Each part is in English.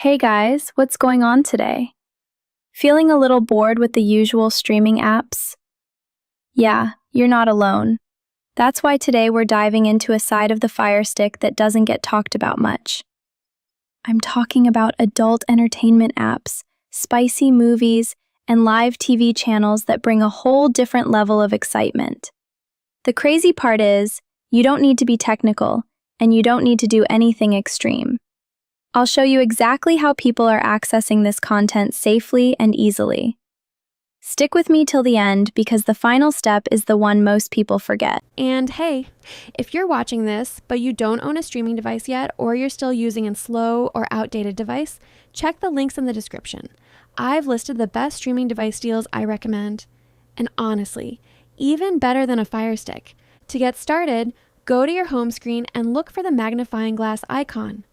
Hey guys, what's going on today? Feeling a little bored with the usual streaming apps? Yeah, you're not alone. That's why today we're diving into a side of the Firestick that doesn't get talked about much. I'm talking about adult entertainment apps, spicy movies, and live TV channels that bring a whole different level of excitement. The crazy part is, you don't need to be technical, and you don't need to do anything extreme. I'll show you exactly how people are accessing this content safely and easily. Stick with me till the end because the final step is the one most people forget. And hey, if you're watching this, but you don't own a streaming device yet, or you're still using a slow or outdated device, check the links in the description. I've listed the best streaming device deals I recommend. And honestly, even better than a Fire Stick. To get started, go to your home screen and look for the magnifying glass icon.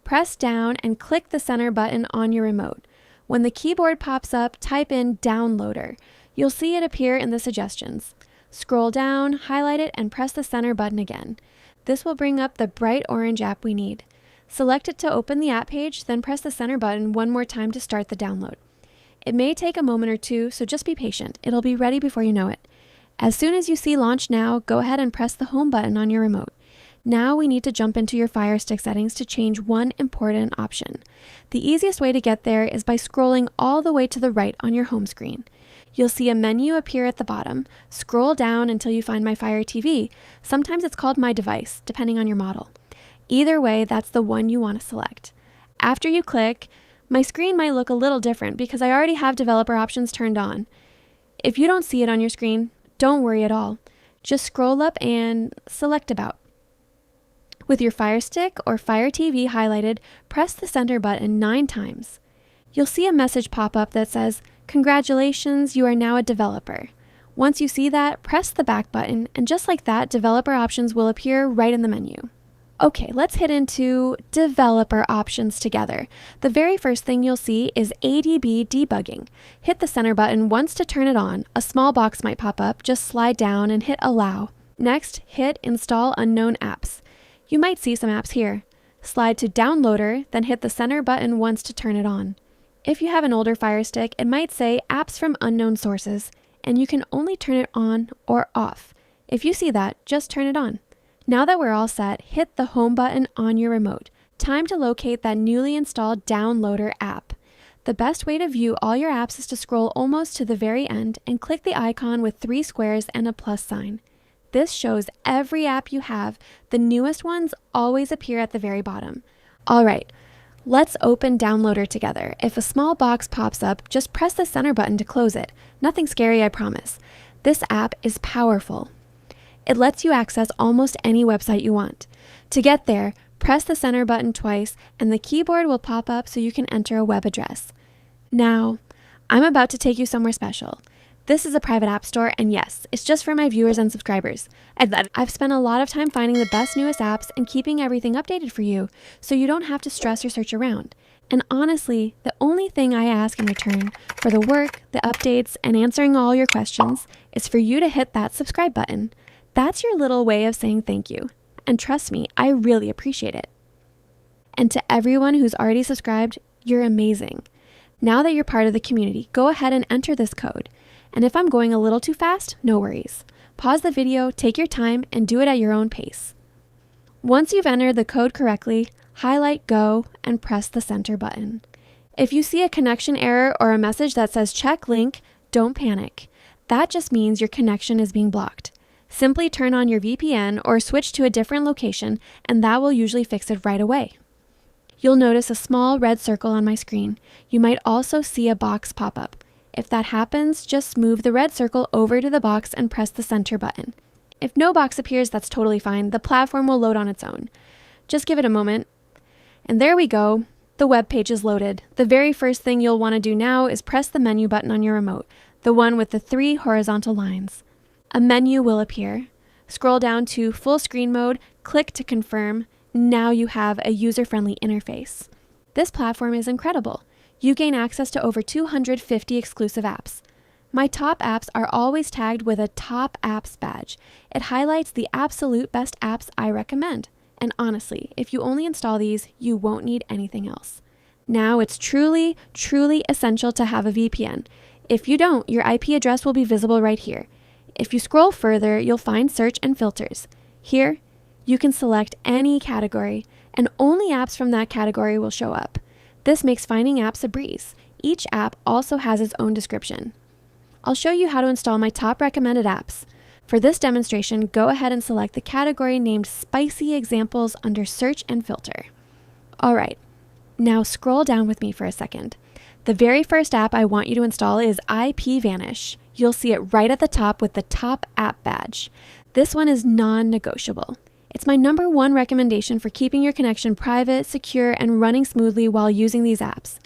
Press down and click the center button on your remote. When the keyboard pops up, type in Downloader. You'll see it appear in the suggestions. Scroll down, highlight it, and press the center button again. This will bring up the bright orange app we need. Select it to open the app page, then press the center button one more time to start the download. It may take a moment or two, so just be patient. It'll be ready before you know it. As soon as you see Launch Now, go ahead and press the home button on your remote. Now we need to jump into your Fire Stick settings to change one important option. The easiest way to get there is by scrolling all the way to the right on your home screen. You'll see a menu appear at the bottom. Scroll down until you find My Fire TV. Sometimes it's called My Device, depending on your model. Either way, that's the one you want to select. After you click, my screen might look a little different because I already have developer options turned on. If you don't see it on your screen, don't worry at all. Just scroll up and select About. With your Fire Stick or Fire TV highlighted, press the center button 9 times. You'll see a message pop up that says, "Congratulations, you are now a developer." Once you see that, press the back button, and just like that, developer options will appear right in the menu. Okay, let's hit into developer options together. The very first thing you'll see is ADB debugging. Hit the center button once to turn it on. A small box might pop up, just slide down and hit allow. Next, hit install unknown apps. You might see some apps here. Slide to Downloader, then hit the center button once to turn it on. If you have an older Fire Stick, it might say Apps from Unknown Sources, and you can only turn it on or off. If you see that, just turn it on. Now that we're all set, hit the Home button on your remote. Time to locate that newly installed Downloader app. The best way to view all your apps is to scroll almost to the very end and click the icon with 3 squares and a plus sign. This shows every app you have. The newest ones always appear at the very bottom. All right, let's open Downloader together. If a small box pops up, just press the center button to close it. Nothing scary, I promise. This app is powerful. It lets you access almost any website you want. To get there, press the center button twice and the keyboard will pop up so you can enter a web address. Now, I'm about to take you somewhere special. This is a private app store, and yes, it's just for my viewers and subscribers. I've spent a lot of time finding the best newest apps and keeping everything updated for you, so you don't have to stress or search around. And honestly, the only thing I ask in return for the work, the updates, and answering all your questions is for you to hit that subscribe button. That's your little way of saying thank you. And trust me, I really appreciate it. And to everyone who's already subscribed, you're amazing. Now that you're part of the community, go ahead and enter this code. And if I'm going a little too fast, no worries. Pause the video, take your time, and do it at your own pace. Once you've entered the code correctly, highlight Go and press the center button. If you see a connection error or a message that says check link, don't panic. That just means your connection is being blocked. Simply turn on your VPN or switch to a different location, and that will usually fix it right away. You'll notice a small red circle on my screen. You might also see a box pop up. If that happens, just move the red circle over to the box and press the center button. If no box appears, that's totally fine. The platform will load on its own. Just give it a moment. And there we go. The web page is loaded. The very first thing you'll want to do now is press the menu button on your remote, the one with the 3 horizontal lines. A menu will appear. Scroll down to full screen mode, click to confirm. Now you have a user-friendly interface. This platform is incredible. You gain access to over 250 exclusive apps. My top apps are always tagged with a Top Apps badge. It highlights the absolute best apps I recommend. And honestly, if you only install these, you won't need anything else. Now it's truly, truly essential to have a VPN. If you don't, your IP address will be visible right here. If you scroll further, you'll find search and filters. Here, you can select any category, and only apps from that category will show up. This makes finding apps a breeze. Each app also has its own description. I'll show you how to install my top recommended apps. For this demonstration, go ahead and select the category named Spicy Examples under Search and Filter. All right, now scroll down with me for a second. The very first app I want you to install is IPVanish. You'll see it right at the top with the top app badge. This one is non-negotiable. It's my #1 recommendation for keeping your connection private, secure, and running smoothly while using these apps.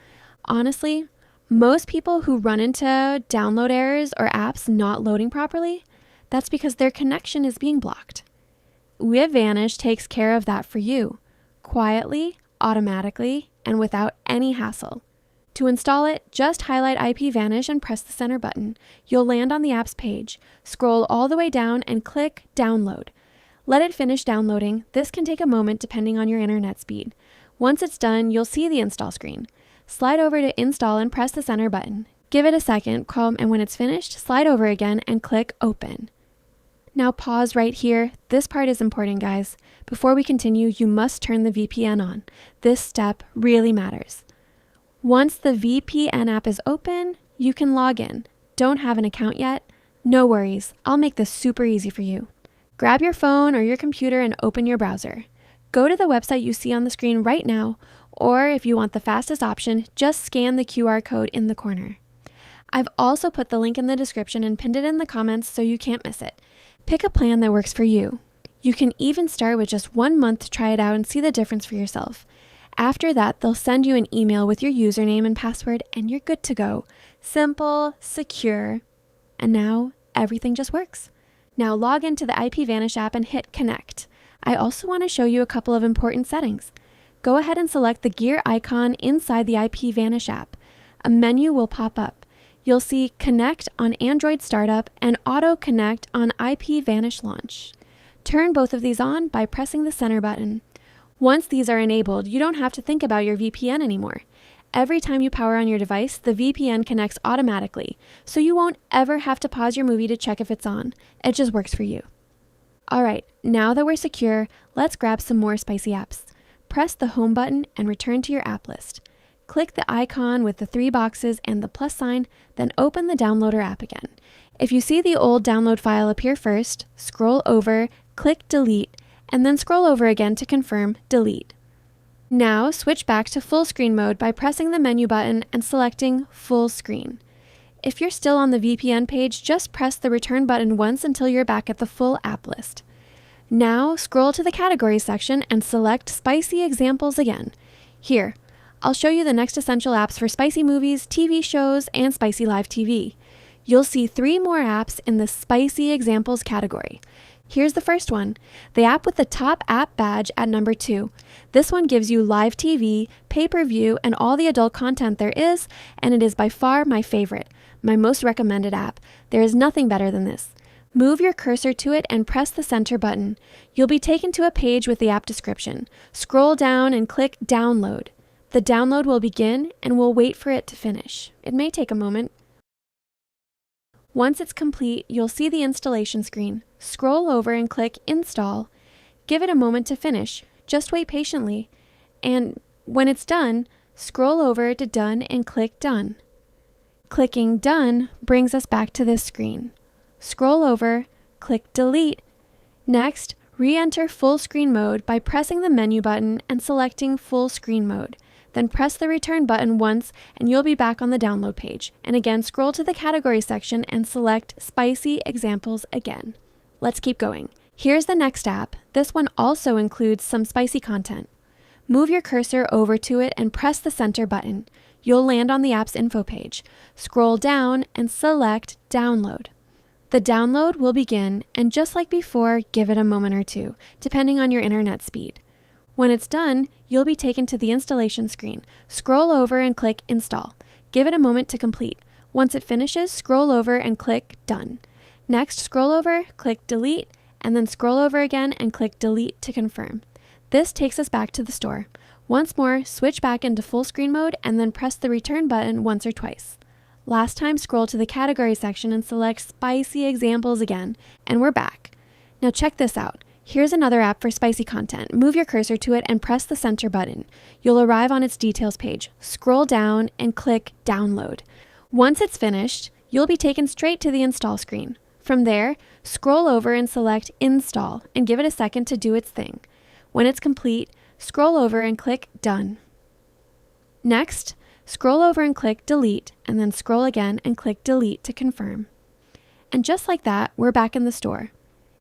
Honestly, most people who run into download errors or apps not loading properly, that's because their connection is being blocked. IPVanish takes care of that for you, quietly, automatically, and without any hassle. To install it, just highlight IPVanish and press the center button. You'll land on the app's page. Scroll all the way down and click Download. Let it finish downloading. This can take a moment depending on your internet speed. Once it's done, you'll see the install screen. Slide over to Install and press the center button. Give it a second, and when it's finished, slide over again and click Open. Now pause right here. This part is important, guys. Before we continue, you must turn the VPN on. This step really matters. Once the VPN app is open, you can log in. Don't have an account yet? No worries, I'll make this super easy for you. Grab your phone or your computer and open your browser. Go to the website you see on the screen right now, or if you want the fastest option, just scan the QR code in the corner. I've also put the link in the description and pinned it in the comments so you can't miss it. Pick a plan that works for you. You can even start with just 1 month to try it out and see the difference for yourself. After that, they'll send you an email with your username and password, and you're good to go. Simple, secure, and now everything just works. Now log into the IPVanish app and hit Connect. I also want to show you a couple of important settings. Go ahead and select the gear icon inside the IPVanish app. A menu will pop up. You'll see Connect on Android Startup and Auto Connect on IPVanish Launch. Turn both of these on by pressing the center button. Once these are enabled, you don't have to think about your VPN anymore. Every time you power on your device, the VPN connects automatically, so you won't ever have to pause your movie to check if it's on. It just works for you. All right, now that we're secure, let's grab some more spicy apps. Press the home button and return to your app list. Click the icon with the 3 boxes and the plus sign, then open the downloader app again. If you see the old download file appear first, scroll over, click Delete, and then scroll over again to confirm Delete. Now switch back to full screen mode by pressing the menu button and selecting Full Screen. If you're still on the VPN page, just press the return button once until you're back at the full app list. Now scroll to the categories section and select Spicy Examples again. Here, I'll show you the next essential apps for spicy movies, TV shows, and spicy live TV. You'll see 3 more apps in the Spicy Examples category. Here's the first one, the app with the top app badge at #2. This one gives you live TV, pay-per-view, and all the adult content there is, and it is by far my favorite, my most recommended app. There is nothing better than this. Move your cursor to it and press the center button. You'll be taken to a page with the app description. Scroll down and click Download. The download will begin and we'll wait for it to finish. It may take a moment. Once it's complete, you'll see the installation screen. Scroll over and click Install. Give it a moment to finish. Just wait patiently. And when it's done, scroll over to Done and click Done. Clicking Done brings us back to this screen. Scroll over, click Delete. Next, re-enter full screen mode by pressing the menu button and selecting full screen mode. Then press the return button once and you'll be back on the download page. And again, scroll to the category section and select Spicy Examples again. Let's keep going. Here's the next app. This one also includes some spicy content. Move your cursor over to it and press the center button. You'll land on the app's info page. Scroll down and select Download. The download will begin, and just like before, give it a moment or two, depending on your internet speed. When it's done, you'll be taken to the installation screen. Scroll over and click Install. Give it a moment to complete. Once it finishes, scroll over and click Done. Next, scroll over, click Delete, and then scroll over again and click Delete to confirm. This takes us back to the store. Once more, switch back into full screen mode and then press the return button once or twice. Last time, scroll to the category section and select spicy examples again, and we're back. Now check this out. Here's another app for spicy content. Move your cursor to it and press the center button. You'll arrive on its details page. Scroll down and click download. Once it's finished, you'll be taken straight to the install screen. From there, scroll over and select install and give it a second to do its thing. When it's complete, scroll over and click done. Next, scroll over and click delete, and then scroll again and click delete to confirm. And just like that, we're back in the store.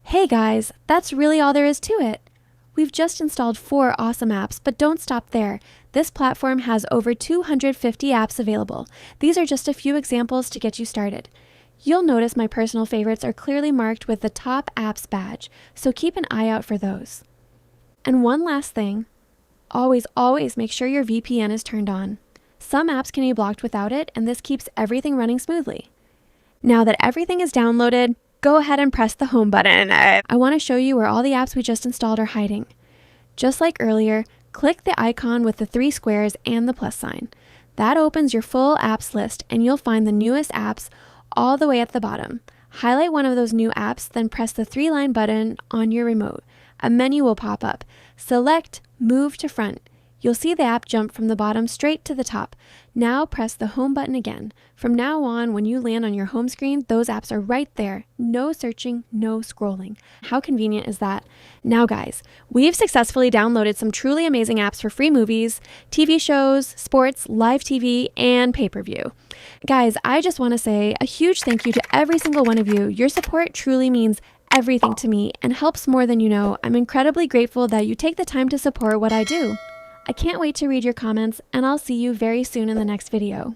Hey guys, that's really all there is to it. We've just installed 4 awesome apps, but don't stop there. This platform has over 250 apps available. These are just a few examples to get you started. You'll notice my personal favorites are clearly marked with the top apps badge, so keep an eye out for those. And one last thing, always make sure your VPN is turned on. Some apps can be blocked without it, and this keeps everything running smoothly. Now that everything is downloaded, go ahead and press the home button. I want to show you where all the apps we just installed are hiding. Just like earlier, click the icon with the 3 squares and the plus sign. That opens your full apps list, and you'll find the newest apps all the way at the bottom. Highlight one of those new apps, then press the 3-line button on your remote. A menu will pop up. Select Move to Front. You'll see the app jump from the bottom straight to the top. Now press the home button again. From now on, when you land on your home screen, those apps are right there. No searching, no scrolling. How convenient is that? Now guys, we've successfully downloaded some truly amazing apps for free movies, TV shows, sports, live TV, and pay-per-view. Guys, I just want to say a huge thank you to every single one of you. Your support truly means everything to me and helps more than you know. I'm incredibly grateful that you take the time to support what I do. I can't wait to read your comments, and I'll see you very soon in the next video.